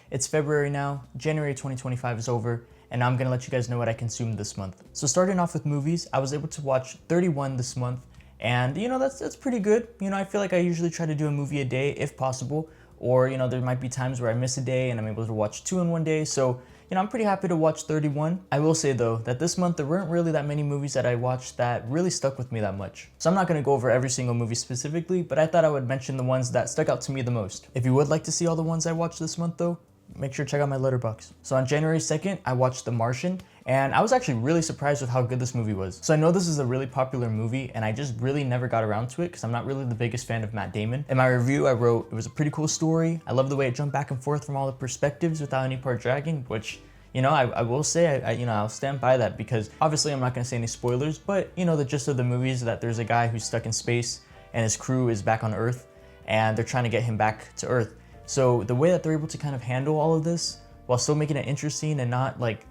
It's February now, January 2025 is over, and I'm gonna let you guys know what I consumed this month. So starting off with movies, I was able to watch 31 this month, and that's pretty good. I feel like I usually try to do a movie a day if possible, or there might be times where I miss a day and I'm able to watch two in one day. So I'm pretty happy to watch 31. I will say though that this month there weren't really that many movies that I watched that really stuck with me that much. So I'm not gonna go over every single movie specifically, but I thought I would mention the ones that stuck out to me the most. If you would like to see all the ones I watched this month though, make sure to check out my letterbox. So on January 2nd, I watched The Martian, and I was actually really surprised with how good this movie was. So I know this is a really popular movie, and I just really never got around to it because I'm not really the biggest fan of Matt Damon. In my review, I wrote, it was a pretty cool story. I love the way it jumped back and forth from all the perspectives without any part dragging, which I will say, I'll stand by that because obviously I'm not gonna say any spoilers, but the gist of the movie is that there's a guy who's stuck in space and his crew is back on Earth and they're trying to get him back to Earth. So the way that they're able to kind of handle all of this while still making it interesting and not like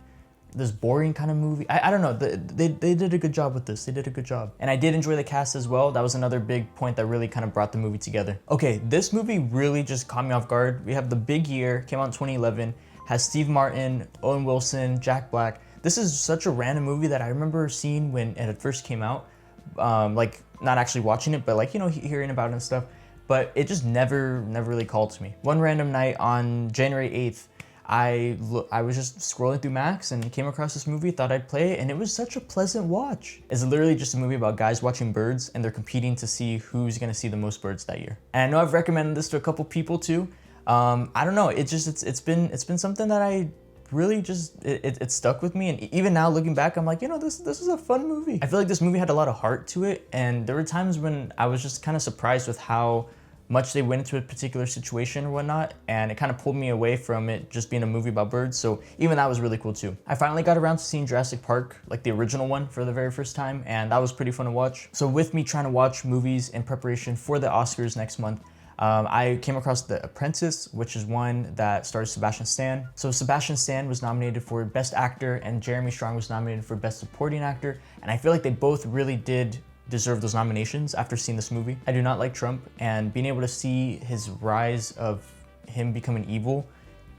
this boring kind of movie, I don't know, they did a good job with this. They did a good job. And I did enjoy the cast as well. That was another big point that really kind of brought the movie together. Okay, this movie really just caught me off guard. We have The Big Year, came out in 2011, has Steve Martin, Owen Wilson, Jack Black. This is such a random movie that I remember seeing when it had first came out, like not actually watching it, but like, hearing about it and stuff. But it just never really called to me. One random night on January 8th, I was just scrolling through Max and came across this movie, thought I'd play it, and it was such a pleasant watch. It's literally just a movie about guys watching birds and they're competing to see who's gonna see the most birds that year. And I know I've recommended this to a couple people too. I don't know, it's been something that I really just, it stuck with me, and even now looking back, I'm like, this was a fun movie. I feel like this movie had a lot of heart to it, and there were times when I was just kind of surprised with how much they went into a particular situation or whatnot, and it kind of pulled me away from it just being a movie about birds, so even that was really cool too. I finally got around to seeing Jurassic Park, like the original one, for the very first time, and that was pretty fun to watch. So with me trying to watch movies in preparation for the Oscars next month, I came across The Apprentice, which is one that stars Sebastian Stan. So Sebastian Stan was nominated for Best Actor and Jeremy Strong was nominated for Best Supporting Actor, and I feel like they both really did deserve those nominations after seeing this movie. I do not like Trump, and being able to see his rise of him becoming evil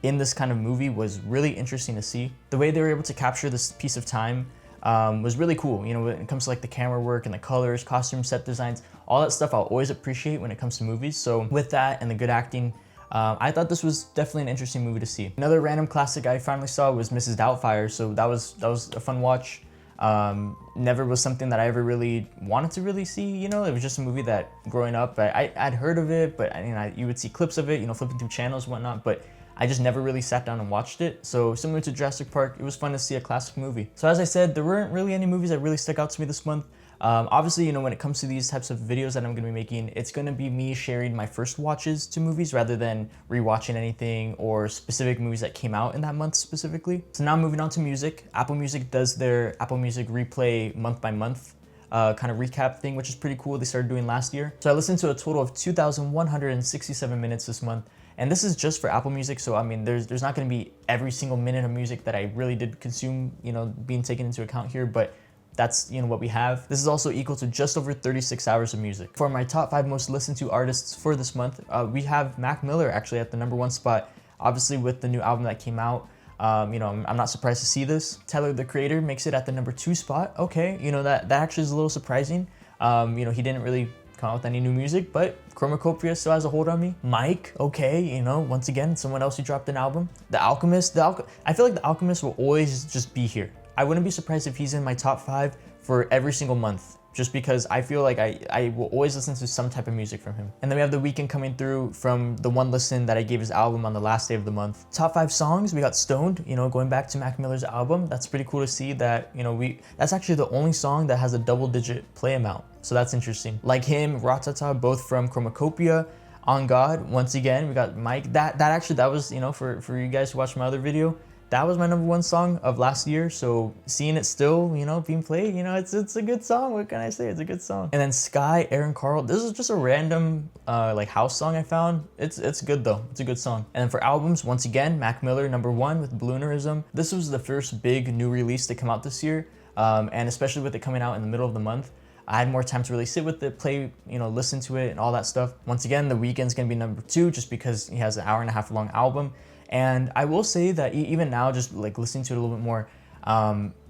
in this kind of movie was really interesting to see. The way they were able to capture this piece of time was really cool. When it comes to like the camera work and the colors, costume set designs, all that stuff I'll always appreciate when it comes to movies. So with that and the good acting, I thought this was definitely an interesting movie to see. Another random classic I finally saw was Mrs. Doubtfire, so that was a fun watch. Never was something that I ever really wanted to really see. It was just a movie that growing up I'd heard of it, but you would see clips of it, flipping through channels and whatnot, but I just never really sat down and watched it. So similar to Jurassic Park, it was fun to see a classic movie. So as I said, there weren't really any movies that really stuck out to me this month. Obviously, when it comes to these types of videos that I'm gonna be making, it's gonna be me sharing my first watches to movies rather than rewatching anything or specific movies that came out in that month specifically. So now moving on to music. Apple Music does their Apple Music replay month by month kind of recap thing, which is pretty cool. They started doing last year. So I listened to a total of 2,167 minutes this month. And this is just for Apple Music, so I mean, there's not gonna be every single minute of music that I really did consume, being taken into account here, but that's what we have. This is also equal to just over 36 hours of music. For my top 5 most listened to artists for this month, we have Mac Miller actually at the #1 spot, obviously with the new album that came out. I'm not surprised to see this. Tyler, the Creator, makes it at the #2 spot. Okay, that actually is a little surprising. He didn't really come out with any new music, but Chromacopia still has a hold on me. Mike, okay, once again, someone else who dropped an album. The Alchemist, I feel like The Alchemist will always just be here. I wouldn't be surprised if he's in my top 5 for every single month, just because I feel like I will always listen to some type of music from him. And then we have The Weeknd coming through from the one listen that I gave his album on the last day of the month. Top 5 songs, we got Stoned, going back to Mac Miller's album. That's pretty cool to see that, that's actually the only song that has a double-digit play amount. So that's interesting. Like Him, Ratata, both from Chromacopia. On God, once again, we got Mike. That was, for you guys who watched my other video, that was my #1 song of last year. So seeing it still, being played, it's a good song. What can I say? It's a good song. And then Sky, Aaron Carl. This is just a random like house song I found. It's good though. It's a good song. And then for albums, once again, Mac Miller #1 with Balloonerism. This was the first big new release to come out this year, and especially with it coming out in the middle of the month, I had more time to really sit with it, play, listen to it and all that stuff. Once again, The Weeknd's gonna be #2 just because he has an hour and a half long album. And I will say that even now, just like listening to it a little bit more,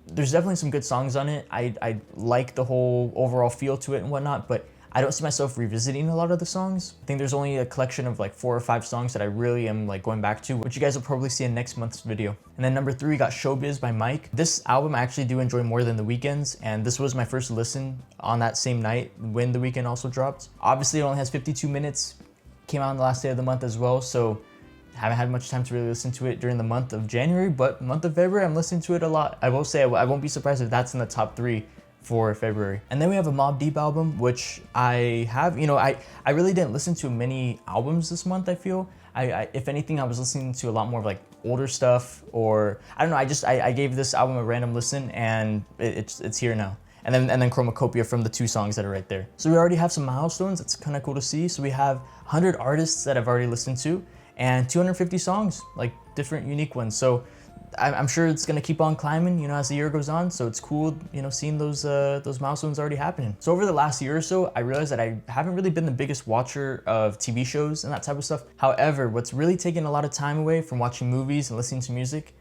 there's definitely some good songs on it. I like the whole overall feel to it and whatnot, but I don't see myself revisiting a lot of the songs. I think there's only a collection of like 4 or 5 songs that I really am like going back to, which you guys will probably see in next month's video. And then number 3 got Showbiz by Mike. This album I actually do enjoy more than The Weeknd's, and this was my first listen on that same night when The Weeknd also dropped. Obviously it only has 52 minutes, came out on the last day of the month as well, so haven't had much time to really listen to it during the month of January, but month of February I'm listening to it a lot. I will say I won't be surprised if that's in the top 3 for February. And then we have a Mobb Deep album, which I have, I really didn't listen to many albums this month, I feel. If anything, I was listening to a lot more of like older stuff, or I don't know, I gave this album a random listen and it's here now. And then Chromacopia from the 2 songs that are right there. So we already have some milestones. It's kind of cool to see. So we have 100 artists that I've already listened to and 250 songs, like different unique ones. So I'm sure it's gonna keep on climbing, as the year goes on. So it's cool, seeing those milestones already happening. So over the last year or so, I realized that I haven't really been the biggest watcher of TV shows and that type of stuff. However, what's really taken a lot of time away from watching movies and listening to music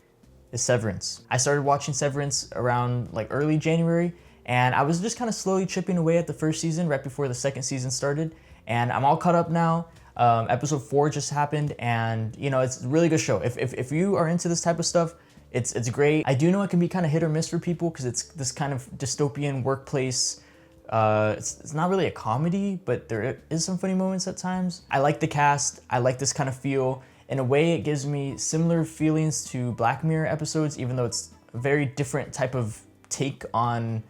is Severance. I started watching Severance around like early January, and I was just kind of slowly chipping away at the first season right before the second season started. And I'm all caught up now. Episode 4 just happened, and it's a really good show. If you are into this type of stuff, it's great. I do know it can be kind of hit or miss for people because it's this kind of dystopian workplace. It's not really a comedy, but there is some funny moments at times. I like the cast. I like this kind of feel. In a way, it gives me similar feelings to Black Mirror episodes, even though it's a very different type of take on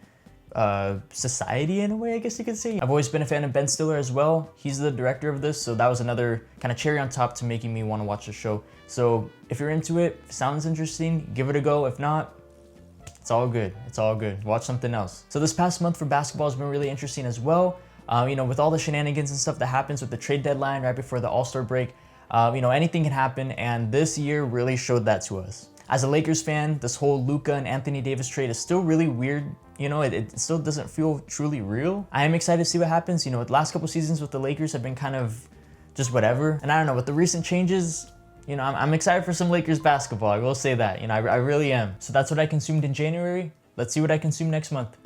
society in a way, I guess you could say. I've always been a fan of Ben Stiller as well. He's the director of this, so that was another kind of cherry on top to making me want to watch the show. So if you're into it, sounds interesting, give it a go. If not, it's all good. It's all good. Watch something else. So this past month for basketball has been really interesting as well. With all the shenanigans and stuff that happens with the trade deadline right before the All-Star break, anything can happen, and this year really showed that to us. As a Lakers fan, this whole Luka and Anthony Davis trade is still really weird. It still doesn't feel truly real. I am excited to see what happens. The last couple seasons with the Lakers have been kind of just whatever. And I don't know, with the recent changes, I'm excited for some Lakers basketball. I will say that, I really am. So that's what I consumed in January. Let's see what I consume next month.